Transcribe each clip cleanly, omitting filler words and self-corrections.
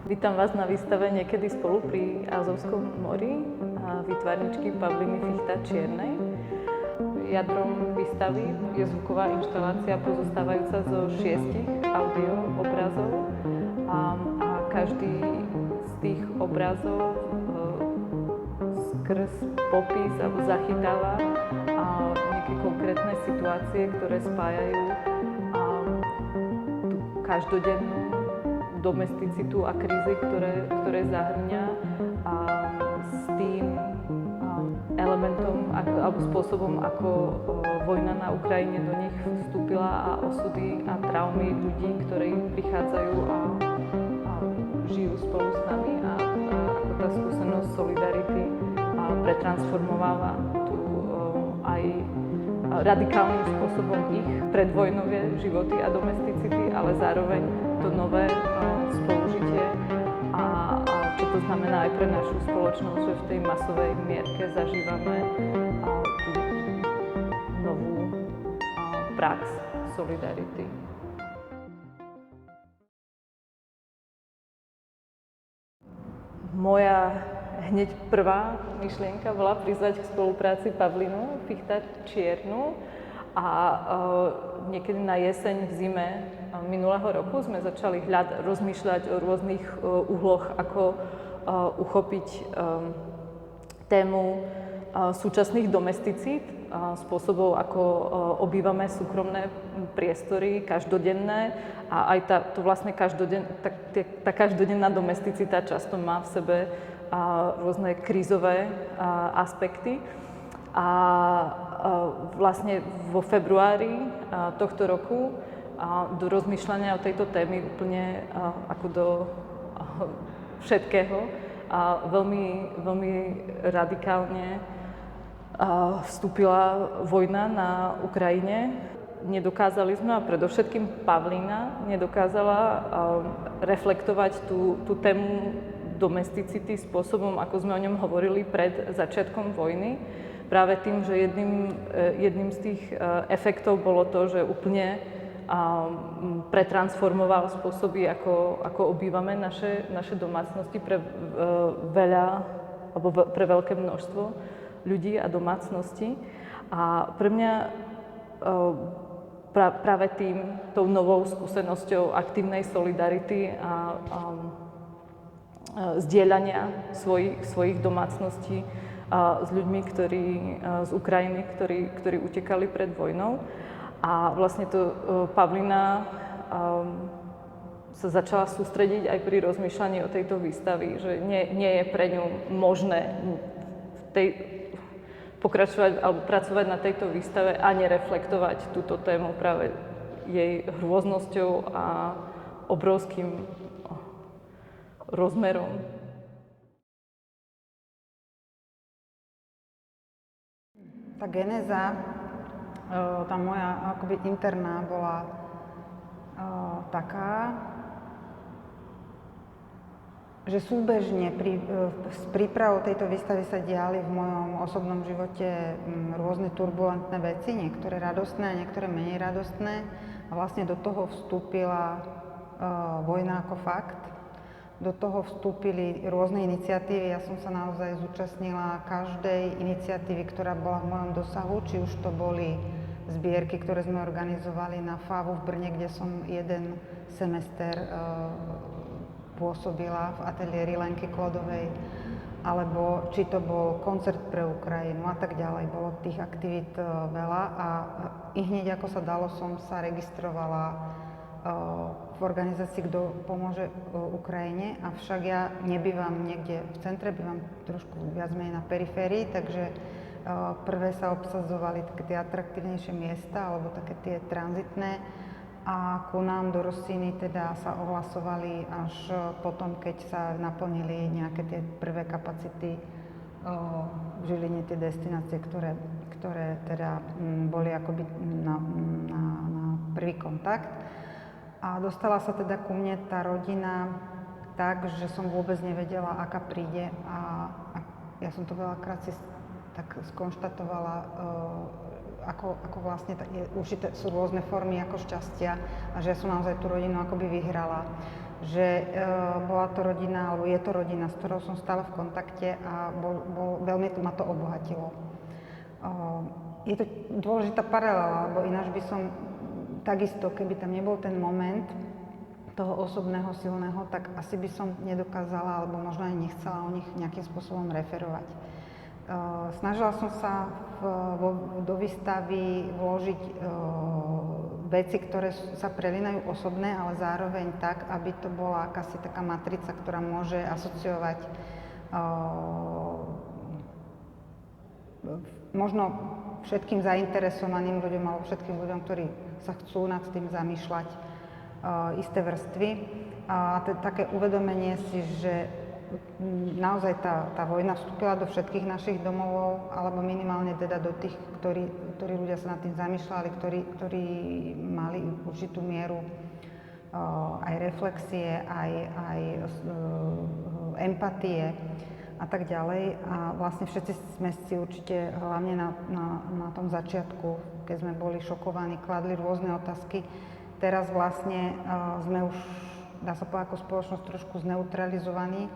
Vítam vás na výstave Niekedy spolu pri Azovskom mori výtvarničky Pavliny Fichta Čiernej. Jadrom výstavy je zvuková inštalácia pozostávajúca zo 6 audio obrazov a každý z tých obrazov skrz popis alebo zachytáva nejaké konkrétne situácie, ktoré spájajú tú každodennú domesticitu a krízy, ktoré zahrňa s tým elementom alebo spôsobom, ako vojna na Ukrajine do nich vstúpila a osudy a traumy ľudí, ktorí prichádzajú a žijú spolu s nami a ako tá skúsenosť solidarity pretransformováva tu aj radikálnym spôsobom ich predvojnové životy a domesticity, ale zároveň to nové spolužitie a čo to znamená aj pre našu spoločnosť, že v tej masovej mierke zažívame tú novú prax solidarity. Moja hneď prvá myšlienka bola prizvať k spolupráci Pavlinu Fichta Čiernu a niekedy na jeseň, v zime minulého roku sme začali rozmýšľať o rôznych uhloch, ako uchopiť tému súčasných domesticít, spôsobov, ako obývame súkromné priestory každodenné a aj tá každodenná domesticita často má v sebe rôzne krízové aspekty. A vlastne vo februári tohto roku do rozmýšľania o tejto témy úplne ako do všetkého veľmi, veľmi radikálne vstúpila vojna na Ukrajine. Nedokázali sme, a predovšetkým Pavlina nedokázala reflektovať tú tému domesticity spôsobom, ako sme o ňom hovorili pred začiatkom vojny. Práve tým, že jedným z tých efektov bolo to, že úplne pretransformoval spôsoby, ako obývame naše domácnosti pre pre veľké množstvo ľudí a domácností. A pre mňa práve tou novou skúsenosťou aktívnej solidarity a zdieľania svojich domácností s ľuďmi, z Ukrajiny, ktorí utekali pred vojnou. A vlastne Pavlina sa začala sústrediť aj pri rozmýšľaní o tejto výstavy, že nie je pre ňu možné pokračovať alebo pracovať na tejto výstave a nereflektovať túto tému práve jej hrôznosťou a obrovským rozmerom. Tá genéza, tá moja akoby interná bola taká, že súbežne s prípravou tejto výstavy sa diali v mojom osobnom živote rôzne turbulentné veci, niektoré radostné a niektoré menej radostné. A vlastne do toho vstúpila vojna ako fakt. Do toho vstúpili rôzne iniciatívy. Ja som sa naozaj zúčastnila každej iniciatívy, ktorá bola v mojom dosahu, či už to boli zbierky, ktoré sme organizovali na FAVu v Brne, kde som jeden semester pôsobila v ateliéri Lenky Klodovej, alebo či to bol koncert pre Ukrajinu a tak ďalej. Bolo tých aktivít veľa a i hneď ako sa dalo, som sa registrovala v organizácii Kto pomôže Ukrajine, avšak ja nebývam niekde v centre, bývam trošku viac menej na periférii, takže prvé sa obsadzovali také tie atraktívnejšie miesta, alebo také tie tranzitné, a ku nám do Rossini teda sa ohlasovali až potom, keď sa naplnili nejaké tie prvé kapacity v Žiline, tie destinácie, ktoré teda boli akoby na prvý kontakt. A dostala sa teda ku mne tá rodina tak, že som vôbec nevedela, aká príde, a ja som to veľakrát si tak skonštatovala, ako vlastne určité sú rôzne formy ako šťastia a že ja som naozaj tú rodinu akoby vyhrala. Že bola to rodina, alebo je to rodina, s ktorou som stále v kontakte a veľmi ma to obohatilo. Je to dôležitá paralela, lebo ináč by som takisto, keby tam nebol ten moment toho osobného silného, tak asi by som nedokázala, alebo možno aj nechcela o nich nejakým spôsobom referovať. Snažila som sa do výstavy vložiť veci, ktoré sa prelínajú osobné, ale zároveň tak, aby to bola akási taká matrica, ktorá môže asociovať možno všetkým zainteresovaným ľuďom alebo všetkým ľuďom, ktorí sa chcú nad tým zamýšľať, isté vrstvy. A také uvedomenie si, že naozaj tá vojna vstúpila do všetkých našich domovov, alebo minimálne teda do tých, ktorí ľudia sa nad tým zamýšľali, ktorí mali určitú mieru aj reflexie, aj empatie a tak ďalej. A vlastne všetci sme si určite, hlavne na tom začiatku, keď sme boli šokovaní, kladli rôzne otázky. Teraz vlastne sme už, dá sa povedať, ako spoločnosť trošku zneutralizovaní,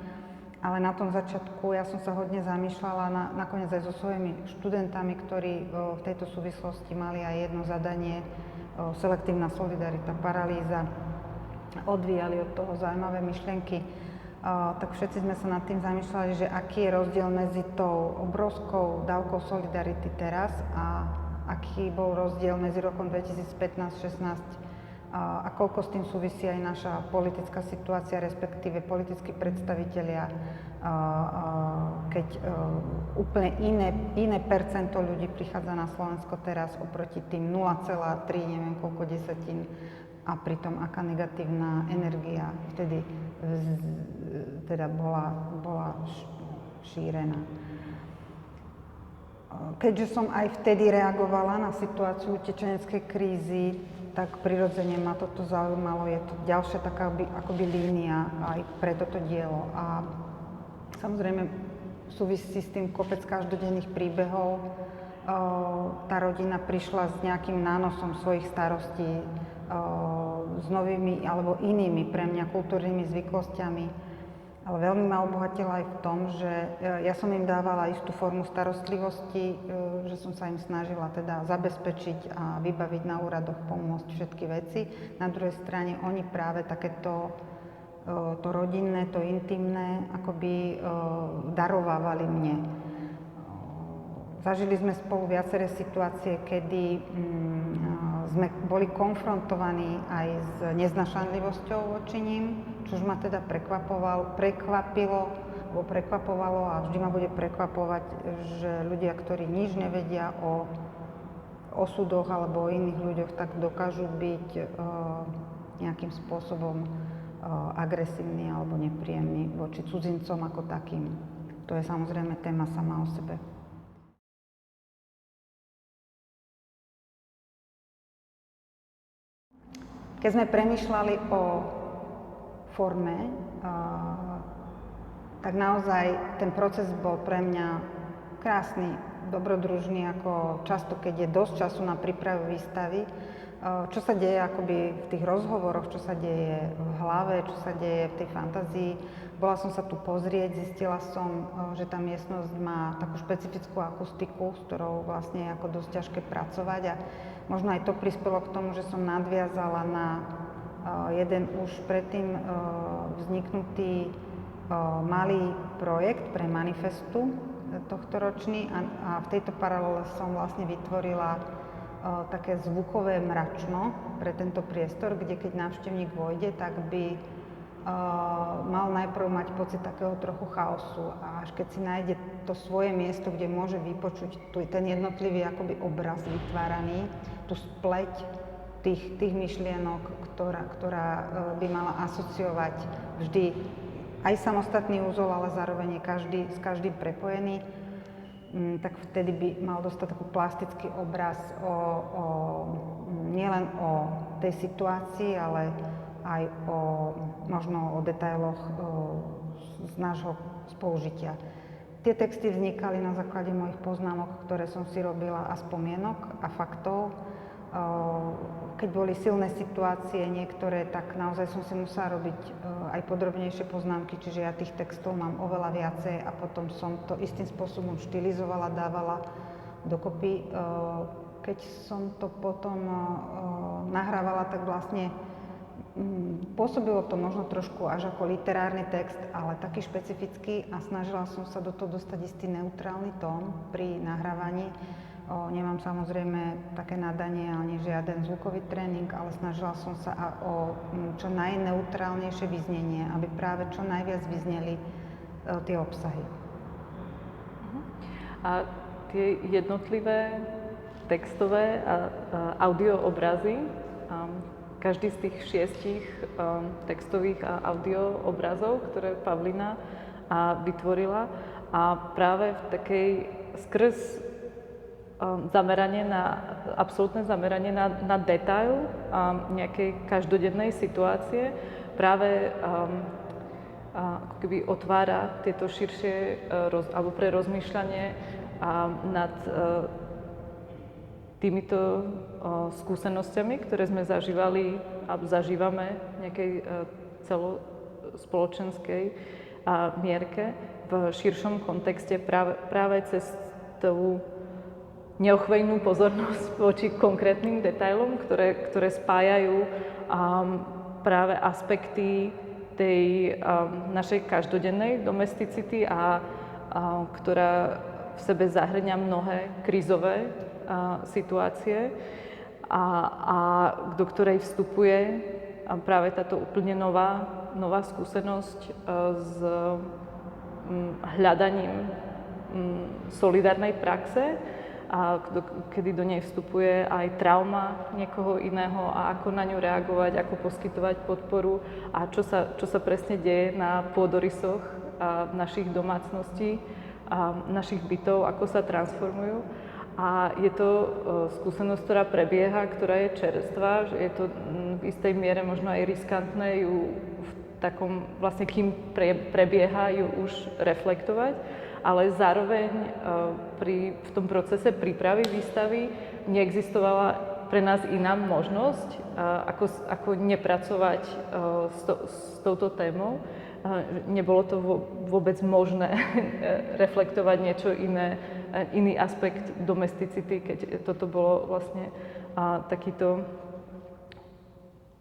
ale na tom začiatku ja som sa hodne zamýšľala nakoniec aj so svojimi študentami, ktorí v tejto súvislosti mali aj jedno zadanie, selektívna solidarita, paralýza, odvíjali od toho zaujímavé myšlienky. Tak všetci sme sa nad tým zamýšľali, že aký je rozdiel medzi tou obrovskou dávkou solidarity teraz a aký bol rozdiel medzi rokom 2015-16 a koľko s tým súvisí aj naša politická situácia, respektíve politickí predstavitelia, keď úplne iné percento ľudí prichádza na Slovensko teraz oproti tým 0,3, neviem koľko desatín, a pritom aká negatívna energia vtedy teda bola šírená. Keďže som aj vtedy reagovala na situáciu utečeneckej krízy, tak prirodzene ma toto zaujímalo. Je to ďalšia taká akoby línia aj pre toto dielo. A samozrejme súvisí s tým kopec každodenných príbehov. Tá rodina prišla s nejakým nánosom svojich starostí, s novými alebo inými pre mňa kultúrnymi zvyklostiami. Ale veľmi ma obohatila aj v tom, že ja som im dávala istú formu starostlivosti, že som sa im snažila teda zabezpečiť a vybaviť na úradoch, pomôcť všetky veci. Na druhej strane oni práve takéto to rodinné, to intimné akoby darovávali mne. Zažili sme spolu viaceré situácie, kedy sme boli konfrontovaní aj s neznašanlivosťou voči ním, čož ma teda prekvapovalo a vždy ma bude prekvapovať, že ľudia, ktorí nič nevedia o osudoch alebo o iných ľuďoch, tak dokážu byť nejakým spôsobom agresívni alebo nepríjemní voči cudzincom ako takým. To je samozrejme téma sama o sebe. Keď sme premýšľali o forme, tak naozaj ten proces bol pre mňa krásny, dobrodružný, ako často, keď je dosť času na prípravu výstavy. Čo sa deje akoby v tých rozhovoroch, čo sa deje v hlave, čo sa deje v tej fantázii. Bola som sa tu pozrieť, zistila som, že tá miestnosť má takú špecifickú akustiku, s ktorou vlastne je ako dosť ťažké pracovať a možno aj to prispelo k tomu, že som nadviazala na jeden už predtým vzniknutý malý projekt pre manifestu tohtoročný a v tejto paralele som vlastne vytvorila také zvukové mračno pre tento priestor, kde keď návštevník vojde, tak by mal najprv mať pocit takého trochu chaosu a až keď si nájde to svoje miesto, kde môže vypočuť ten jednotlivý akoby obraz vytváraný, tú spleť tých myšlienok, ktorá by mala asociovať vždy aj samostatný úzol, ale zároveň je s každým prepojený, tak vtedy by mal dostať taký plastický obraz nielen o tej situácii, ale aj možno o detailoch z nášho spolužitia. Tie texty vznikali na základe mojich poznámok, ktoré som si robila a spomienok a faktov. Keď boli silné situácie niektoré, tak naozaj som si musela robiť aj podrobnejšie poznámky, čiže ja tých textov mám oveľa viacej a potom som to istým spôsobom štilizovala, dávala dokopy. Keď som to potom nahrávala, tak vlastne pôsobilo to možno trošku až ako literárny text, ale taký špecifický a snažila som sa do toho dostať istý neutrálny tón pri nahrávaní. Nemám samozrejme také nadanie ani žiaden zvukový tréning, ale snažila som sa o čo najneutrálnejšie vyznenie, aby práve čo najviac vyzneli tie obsahy. A tie jednotlivé textové a audio obrazy, každý z tých 6 textových a audio obrazov, ktoré Pavlina vytvorila, a práve v takej skrz absolútne zameranie na detail nejakej každodennej situácie práve ako keby otvára tieto širšie alebo pre rozmýšľanie nad týmito skúsenosťami, ktoré sme zažívali a zažívame v nejakej celospoločenskej mierke v širšom kontexte práve cez tú neochvejnú pozornosť voči konkrétnym detailom, ktoré spájajú práve aspekty tej našej každodennej domesticity a ktorá v sebe zahŕňa mnohé krízové situácie a do ktorej vstupuje práve táto úplne nová skúsenosť s hľadaním solidárnej praxe, a kedy do nej vstupuje aj trauma niekoho iného a ako na ňu reagovať, ako poskytovať podporu a čo sa presne deje na pôdorysoch našich domácností a našich bytov, ako sa transformujú. A je to skúsenosť, ktorá prebieha, ktorá je čerstvá, že je to v istej miere možno aj riskantné ju v takom, vlastne kým prebieha, ju už reflektovať, ale zároveň v tom procese prípravy výstavy neexistovala pre nás iná možnosť, ako nepracovať s touto témou. Nebolo to vôbec možné reflektovať niečo iné, iný aspekt domesticity, keď toto bolo vlastne takýto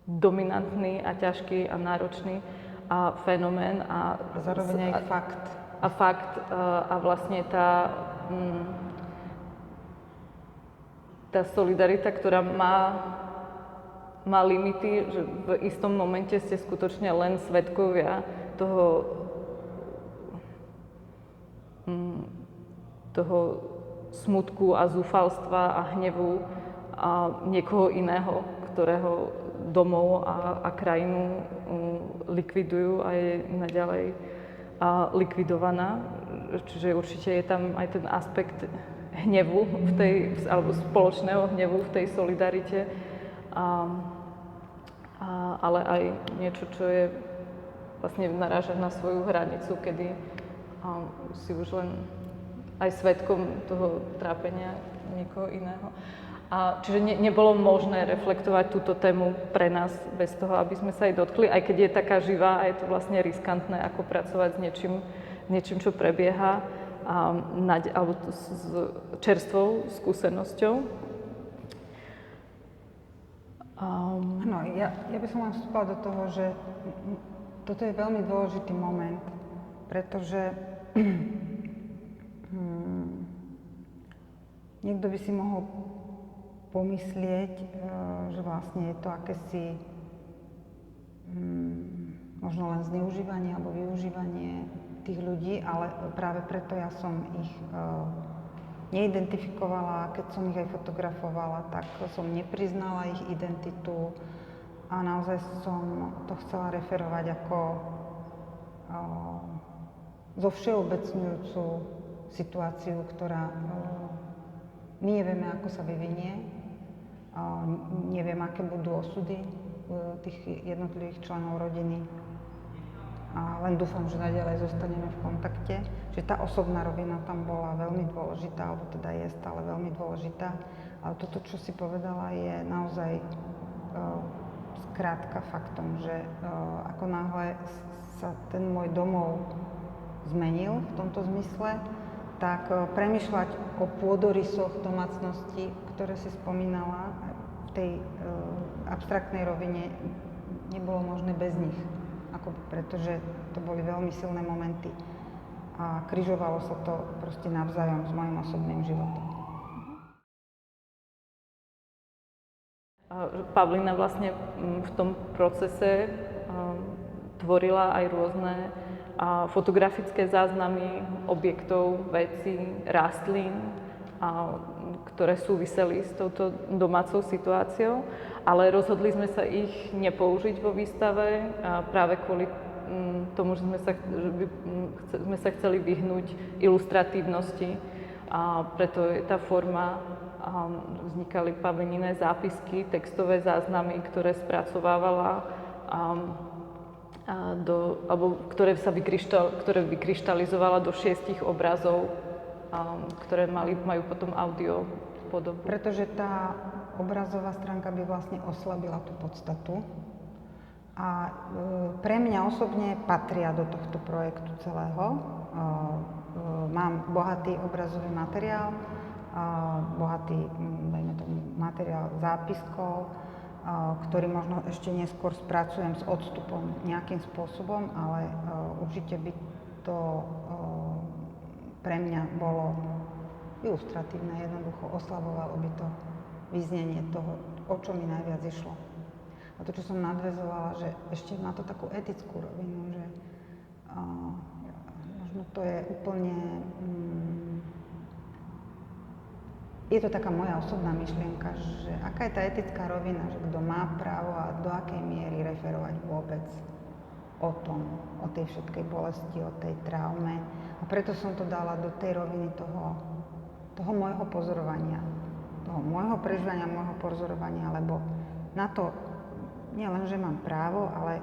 dominantný a ťažký a náročný fenomén. A zároveň aj fakt. A vlastne tá solidarita, ktorá má limity, že v istom momente ste skutočne len svedkovia toho smutku a zúfalstva a hnevu a niekoho iného, ktorého domov a krajinu likvidujú a je naďalej likvidovaná. Čiže určite je tam aj ten aspekt hnevu alebo spoločného hnevu v tej solidarite, ale aj niečo, čo je vlastne naráža na svoju hranicu, kedy si už len aj svedkom toho trápenia niekoho iného. Čiže nebolo možné reflektovať túto tému pre nás bez toho, aby sme sa jej dotkli, aj keď je taká živá a je to vlastne riskantné, ako pracovať s niečím, čo prebieha, alebo s čerstvou skúsenosťou. Áno, ja by som len vstúpila do toho, že toto je veľmi dôležitý moment, pretože niekto by si mohol pomyslieť, že vlastne je to akési možno len zneužívanie alebo využívanie tých ľudí, ale práve preto ja som ich neidentifikovala, keď som ich aj fotografovala, tak som nepriznala ich identitu a naozaj som to chcela referovať ako zovšeobecňujúcu situáciu, ktorá my nevieme, ako sa vyvinie, neviem, aké budú osudy tých jednotlivých členov rodiny, ale len dúfam, že naďalej zostaneme v kontakte. Že tá osobná rovina tam bola veľmi dôležitá, alebo teda je stále veľmi dôležitá. Ale toto, čo si povedala, je naozaj skrátka faktom, že ako náhle sa ten môj domov zmenil v tomto zmysle, tak premýšľať o pôdorysoch domácnosti, ktoré si spomínala, v tej abstraktnej rovine nebolo možné bez nich. Pretože to boli veľmi silné momenty a križovalo sa to proste navzájom s mojím osobným životom. Pavlína vlastne v tom procese tvorila aj rôzne fotografické záznamy objektov, vecí, rastlín, ktoré súviseli s touto domácou situáciou, ale rozhodli sme sa ich nepoužiť vo výstave práve kvôli tomu, že sme sa chceli vyhnúť ilustratívnosti, a preto je tá forma, vznikali Pavlininé zápisky, textové záznamy, ktoré spracovávala ktoré vykryštalizovala do 6 obrazov, ktoré majú potom audio podobu. Pretože tá obrazová stránka by vlastne oslabila tú podstatu. A pre mňa osobne patria do tohto projektu celého. Mám bohatý obrazový materiál, bohatý, dajme tomu, materiál zápiskov, ktorý možno ešte neskôr spracujem s odstupom nejakým spôsobom, ale určite by to pre mňa bolo ilustratívne, jednoducho oslabovalo by to vyznenie toho, o čo mi najviac išlo. A to, čo som nadväzovala, že ešte má to takú etickú rovinu, že možno to je úplne... je to taká moja osobná myšlienka, že aká je tá etická rovina, že kto má právo a do akej miery referovať vôbec o tom, o tej všetkej bolesti, o tej traume. A preto som to dala do tej roviny toho môjho pozorovania, toho môjho prežívania, môjho pozorovania, lebo na to nie len, že mám právo, ale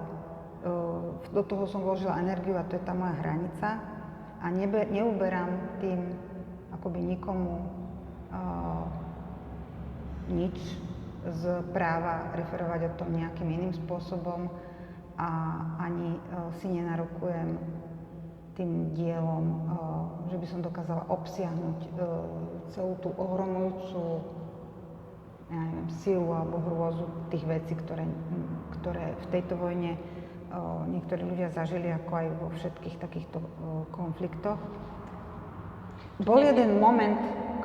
do toho som vložila energiu a to je tá moja hranica a neuberám tým akoby nikomu nič z práva referovať o tom nejakým iným spôsobom a ani si nenarokujem tým dielom, že by som dokázala obsiahnuť celú tú ohromujúcu, ja neviem, silu alebo hrôzu tých vecí, ktoré v tejto vojne niektorí ľudia zažili, ako aj vo všetkých takýchto konfliktoch. Bol jeden moment,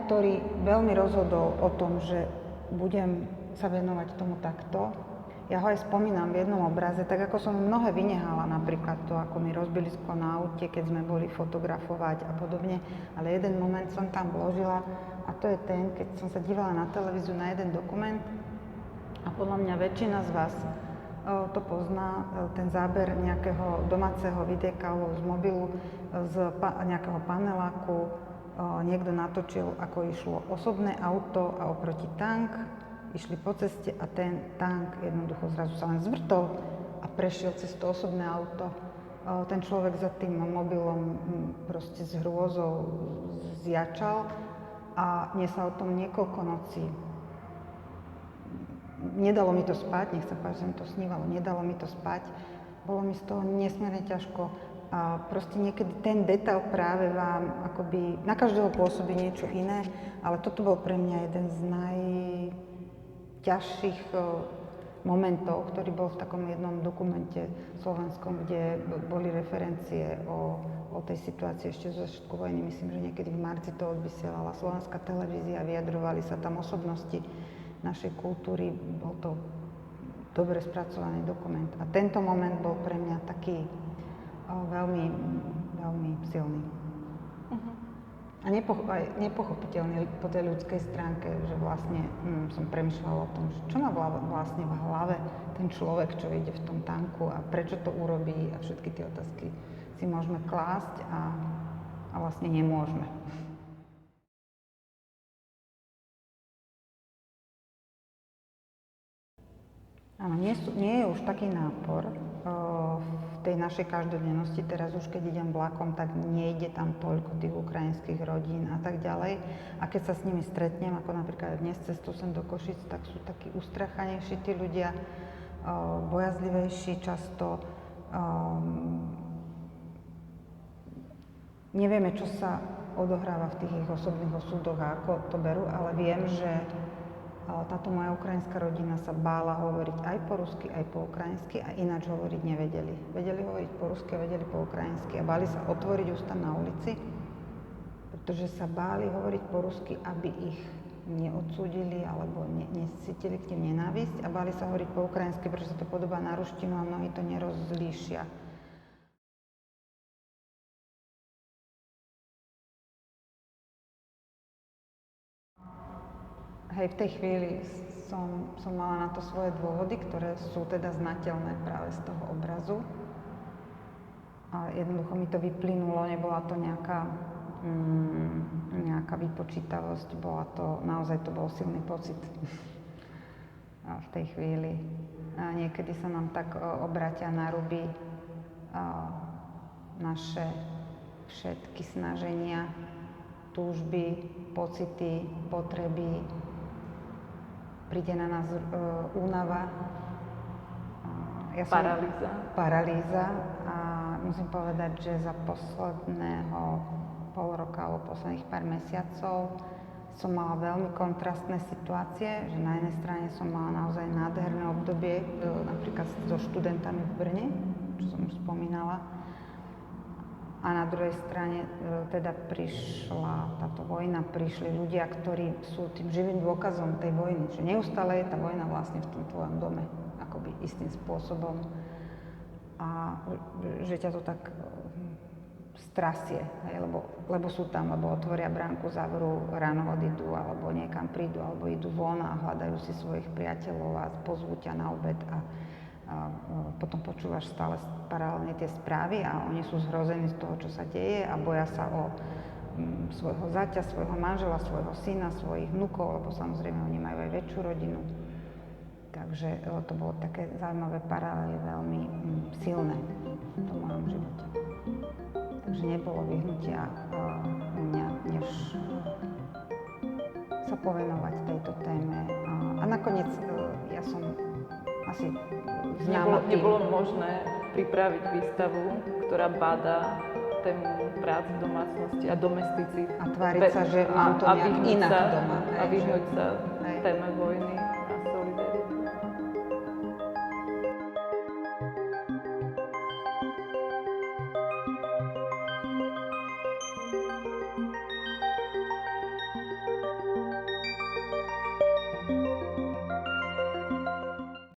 ktorý veľmi rozhodol o tom, že budem sa venovať tomu takto. Ja ho aj spomínam v jednom obraze, tak ako som mnohé vynehala, napríklad to, ako mi rozbili sklo na aute, keď sme boli fotografovať a podobne, ale jeden moment som tam vložila a to je ten, keď som sa dívala na televíziu na jeden dokument a podľa mňa väčšina z vás to pozná, ten záber nejakého domáceho videjka z mobilu, z nejakého paneláku. Niekto natočil, ako išlo osobné auto a oproti tank, išli po ceste a ten tank jednoducho zrazu sa len zvrtol a prešiel cez to osobné auto. Ten človek za tým mobilom proste s hrôzou zjačal a mne sa o tom niekoľko nocí. Nedalo mi to spať, nech sa páči, že som to snívalo, nedalo mi to spať. Bolo mi z toho nesmierne ťažko. A proste niekedy ten detail práve vám akoby, na každého pôsobí niečo iné, ale toto bol pre mňa jeden z najťažších momentov, ktorý bol v takom jednom dokumente slovenskom, kde boli referencie o tej situácii ešte zo začiatku vojny. Myslím, že niekedy v marci to odvysielala slovenská televízia, vyjadrovali sa tam osobnosti našej kultúry, bol to dobre spracovaný dokument. A tento moment bol pre mňa taký veľmi, veľmi silný. A nepochopiteľný po tej ľudskej stránke, že vlastne som premýšľala o tom, že čo má vlastne v hlave ten človek, čo ide v tom tanku a prečo to urobí a všetky tie otázky si môžeme klásť a vlastne nemôžeme. Áno, nie je už taký nápor v tej našej každodennosti, teraz už keď idem vlakom, tak nejde tam toľko tých ukrajinských rodín a tak ďalej. A keď sa s nimi stretnem, ako napríklad dnes cestou sem do Košic, tak sú takí ustrachanejší tí ľudia, bojazlivejší často. Nevieme, čo sa odohráva v tých ich osobných osudoch a ako to berú, ale viem, že táto moja ukrajinská rodina sa bála hovoriť aj po rusky, aj po ukrajinsky a ináč hovoriť nevedeli. Vedeli hovoriť po rusky a vedeli po ukrajinsky a báli sa otvoriť ústa na ulici, pretože sa báli hovoriť po rusky, aby ich neodsúdili alebo necítili k nim nenávisť a báli sa hovoriť po ukrajinsky, pretože sa to podobá na ruštinu a mnohí to nerozlíšia. Hej, v tej chvíli som mala na to svoje dôvody, ktoré sú teda znateľné práve z toho obrazu. A jednoducho mi to vyplynulo, nebola to nejaká vypočítavosť, naozaj to bol silný pocit v tej chvíli. A niekedy sa nám tak obratia na ruby naše všetky snaženia, túžby, pocity, potreby. Príde na nás únava, paralýza a musím povedať, že za posledného pol roka alebo posledných pár mesiacov som mala veľmi kontrastné situácie, že na jednej strane som mala naozaj nádherné obdobie, napríklad so študentami v Brne, čo som už spomínala. A na druhej strane teda prišla táto vojna, prišli ľudia, ktorí sú tým živým dôkazom tej vojny. Že neustále je tá vojna vlastne v tom tvojom dome, akoby istým spôsobom. A že ťa to tak strasie, hej, lebo sú tam, lebo otvoria bránku, zavrú, ráno odídu, alebo niekam prídu, alebo idú von a hľadajú si svojich priateľov a pozvú ťa na obed a potom počúvaš stále paralelne tie správy a oni sú zhrození z toho, čo sa deje a boja sa o svojho zaťa, svojho manžela, svojho syna, svojich vnukov, lebo samozrejme oni majú aj väčšiu rodinu. Takže to bolo také zaujímavé paralely, veľmi silné v tom mojom živote. Takže nebolo vyhnutia u mňa, než sa povenovať tejto téme. A nakoniec ja som asi známa tým. Nebolo možné pripraviť výstavu, ktorá bádá tému prác v domácnosti a domesticít. A tváriť sa, že mám to nejak inak doma. A vyhnúť sa téme vojny.